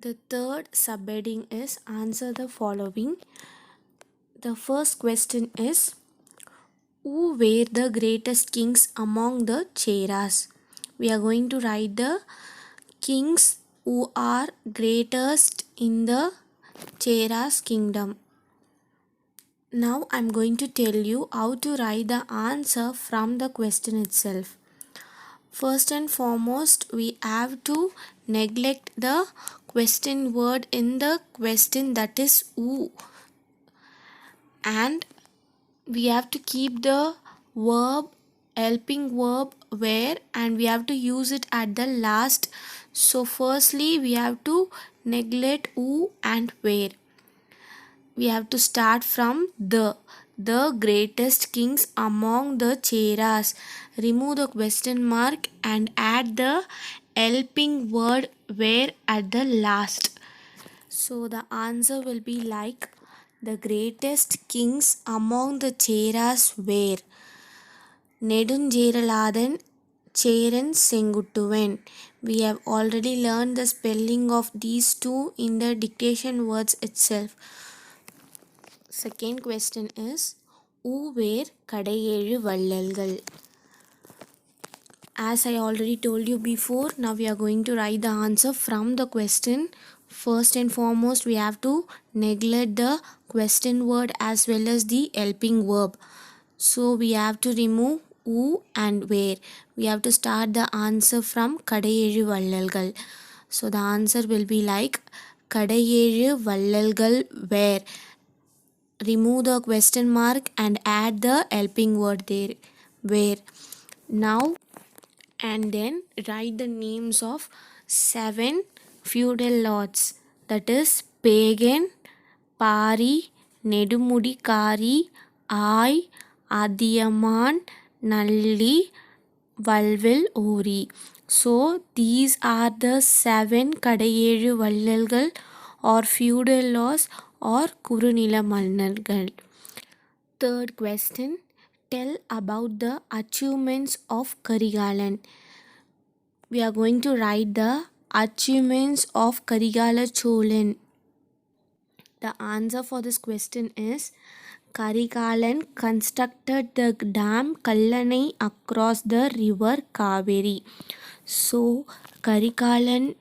The third subheading is answer the following. The first question is, who were the greatest kings among the Cheras? We are going to write the kings who are greatest in the Cheras kingdom. Now I am going to tell you how to write the answer from the question itself. First and foremost, we have to neglect the question word in the question, that is who, and we have to keep the verb, helping verb where, and we have to use it at the last. So firstly we have to neglect who and where. We have to start from the greatest kings among the Cheras. Remove the question mark and add the helping word where at the last. So the answer will be like, the greatest kings among the Cheras were Nedunjeralathan, Cheran, Senguttuvan. We have already learned the spelling of these two in the dictation words itself. Second question is, who were Kadayelu Vallalgal? As I already told you before, now we are going to write the answer from the question. First and foremost, we have to neglect the question word as well as the helping verb. So we have to remove who and where. We have to start the answer from Kadayelu Vallalgal. So the answer will be like, Kadayelu Vallalgal where. Remove the question mark and add the helping word there, where. Now and then write the names of 7 feudal lords, that is Pagan, Pari, Nedumudi Kari, Ai, Adiyaman, Nalli, Valvel Ori. So these are the 7 Kadayelu Vallalgal or feudal lords or Kurunila Mannargal. Third question, tell about the achievements of Karigalan. We are going to write the achievements of Karigala Cholan. The answer for this question is, Karigalan constructed the dam Kallanai across the river Kaveri. So Karigalan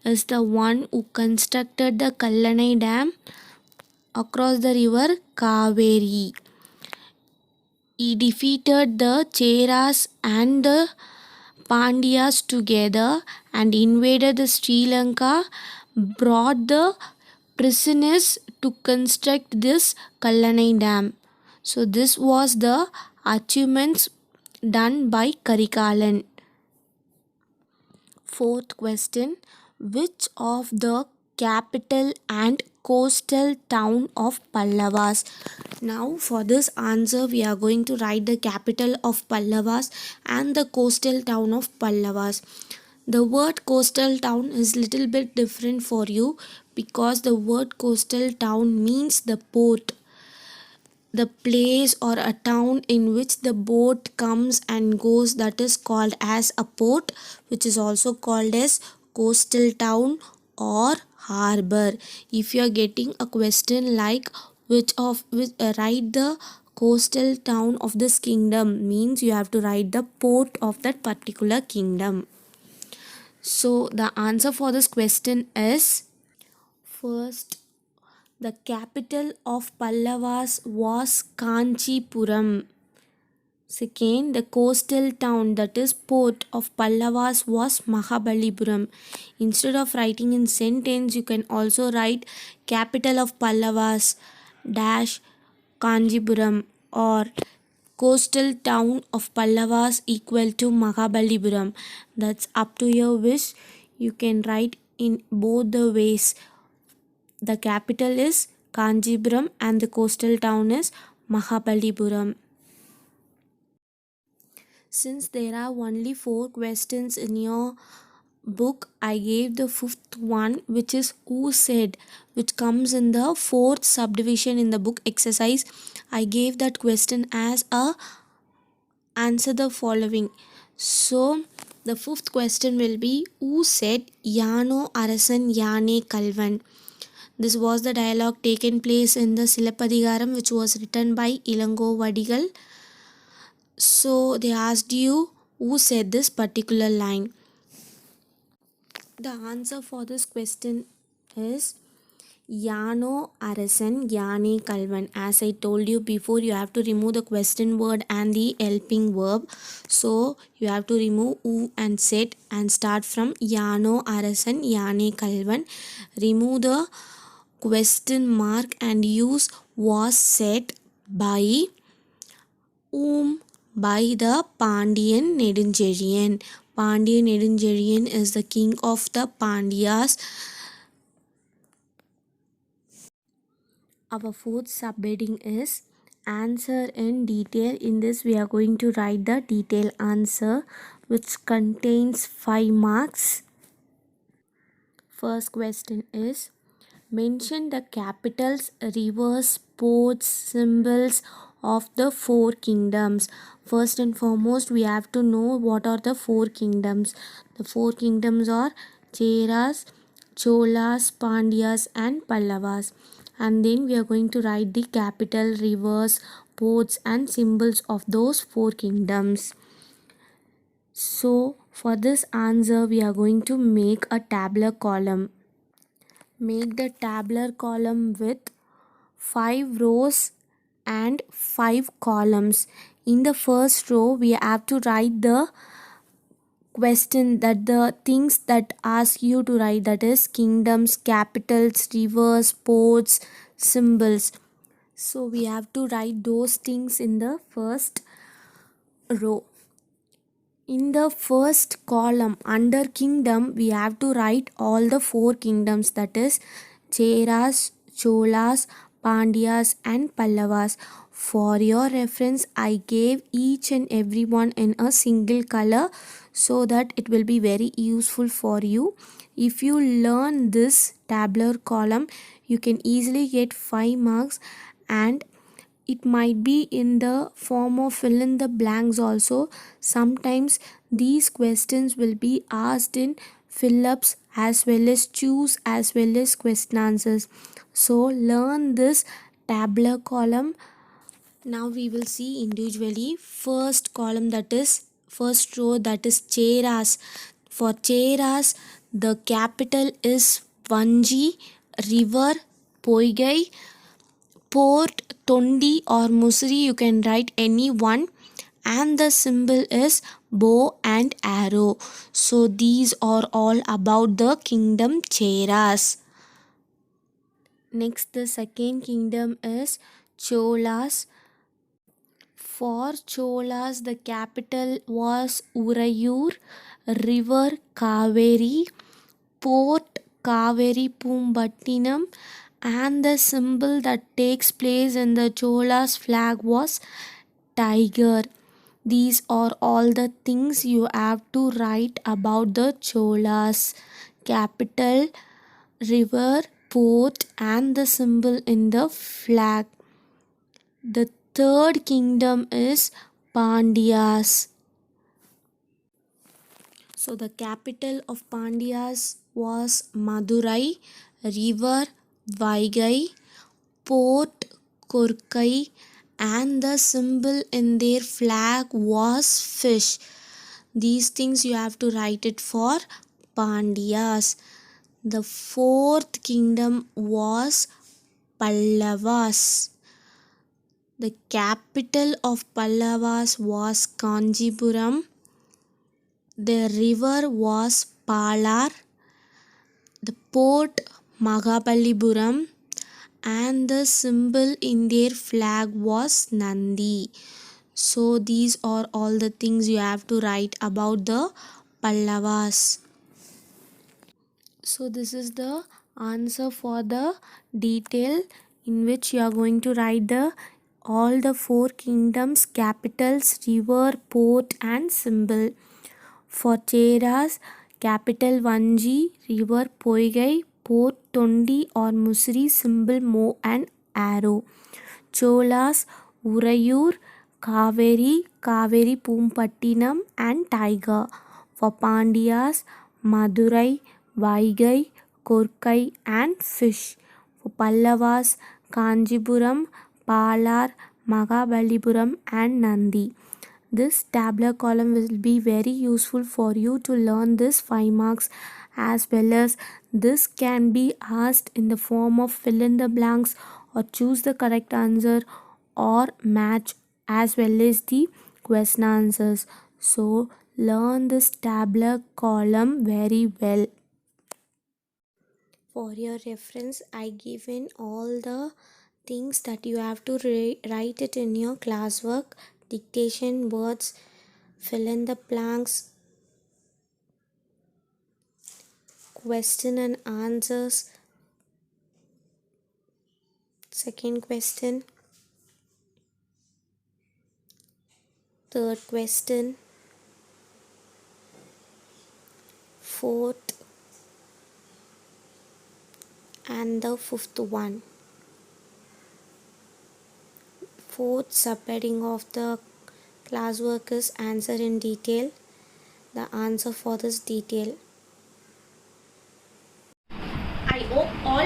is the one who constructed the Kallanai dam across the river Kaveri. He defeated the Cheras and the Pandyas together and invaded the Sri Lanka, brought the prisoners to construct this Kallanai dam. So this was the achievements done by Karikalan. Fourth question, which of the capital and coastal town of Pallavas? Now for this answer we are going to write the capital of Pallavas and the coastal town of Pallavas. The word coastal town is little bit different for you, because the word coastal town means the port, the place or a town in which the boat comes and goes, that is called as a port, which is also called as coastal town or harbor. If you are getting a question like write the coastal town of this kingdom, means you have to write the port of that particular kingdom. So the answer for this question is, first, the capital of Pallavas was Kanchipuram. Second, the coastal town, that is port of Pallavas, was Mahabalipuram. Instead of writing in sentence, you can also write capital of Pallavas dash Kanchipuram, or coastal town of Pallavas equal to Mahabalipuram. That's up to your wish. You can write in both the ways. The capital is Kanchipuram and the coastal town is Mahabalipuram. Since there are only 4 questions in your book, I gave the 5th one, which is who said, which comes in the 4th subdivision in the book exercise. I gave that question as a answer the following. So the fifth question will be, who said Yano Arasan Yane Kalvan? This was the dialogue taken place in the Silappadigaram, which was written by Ilango Vadigal. So they asked you who said this particular line. The answer for this question is Yano Arasan Yane Kalvan. As I told you before, you have to remove the question word and the helping verb. So you have to remove who and said and start from Yano Arasan Yane Kalvan. Remove the question mark and use was said by whom, by the Pandyan Nedunchezhiyan. Pandyan Nedunchezhiyan is the king of the Pandyas. Our fourth subheading is answer in detail. In this we are going to write the detailed answer which contains 5 marks. First question is, mention the capitals, rivers, ports, symbols of the 4 kingdoms. First and foremost, we have to know what are the 4 kingdoms. The 4 kingdoms are Cheras, Cholas, Pandyas and Pallavas. And then we are going to write the capital, rivers, ports and symbols of those 4 kingdoms. So for this answer, we are going to make a tabular column. Make the tabular column with 5 rows and 5 columns. In the first row, we have to write the question, that the things that ask you to write, that is kingdoms, capitals, rivers, ports, symbols. So we have to write those things in the first row. In the first column under kingdom, we have to write all the 4 kingdoms, that is Cheras, Cholas, Pandyas and Pallavas. For your reference, I gave each and every one in a single color so that it will be very useful for you. If you learn this tabular column, you can easily get 5 marks, and it might be in the form of fill in the blanks also. Sometimes these questions will be asked in fill ups as well as choose as well as question answers. So learn this tabular column. Now we will see individually. First column, that is first row, that is Cheras. For Cheras, the capital is Vanji, river Poigai, port Tondi or Musri, you can write any one, and the symbol is bow and arrow. So these are all about the kingdom Cheras. Next, the second kingdom is Cholas. For Cholas, the capital was Urayur, river Kaveri, port Kaveri Pumbattinam, and the symbol that takes place in the Cholas flag was tiger. These are all the things you have to write about the Cholas: capital, river, port and the symbol in the flag. The third kingdom is Pandyas. So the capital of Pandyas was Madurai, river Vaigai, port Korkai, and the symbol in their flag was fish. These things you have to write it for Pandyas. The fourth kingdom was Pallavas. The capital of Pallavas was Kanjipuram. The river was Palar. The port Mahabalipuram, and the symbol in their flag was Nandi. So these are all the things you have to write about the Pallavas. So this is the answer for the detail in which you are going to write the all the 4 kingdoms, capitals, river, port and symbol. For Cheras, capital Vanji, river Poigai, port Tondi or Musri, symbol Mo and arrow. Cholas, Urayur, Kaveri, Kaveri Pumpattinam and Tiger. For Pandyas, Madurai, Vaigai, Korkai and fish. For Pallavas, Kanjipuram, Palar, Mahabalipuram and Nandi. This tabular column will be very useful for you to learn this 5 marks, as well as this can be asked in the form of fill in the blanks or choose the correct answer or match, as well as the question answers. So learn this tabular column very well. For your reference, I given all the things that you have to write it in your classwork: dictation, words, fill in the blanks, question and answers, second question, third question, fourth, and the fifth one. Fourth subheading of the classwork is answer in detail. The answer for this detail. I hope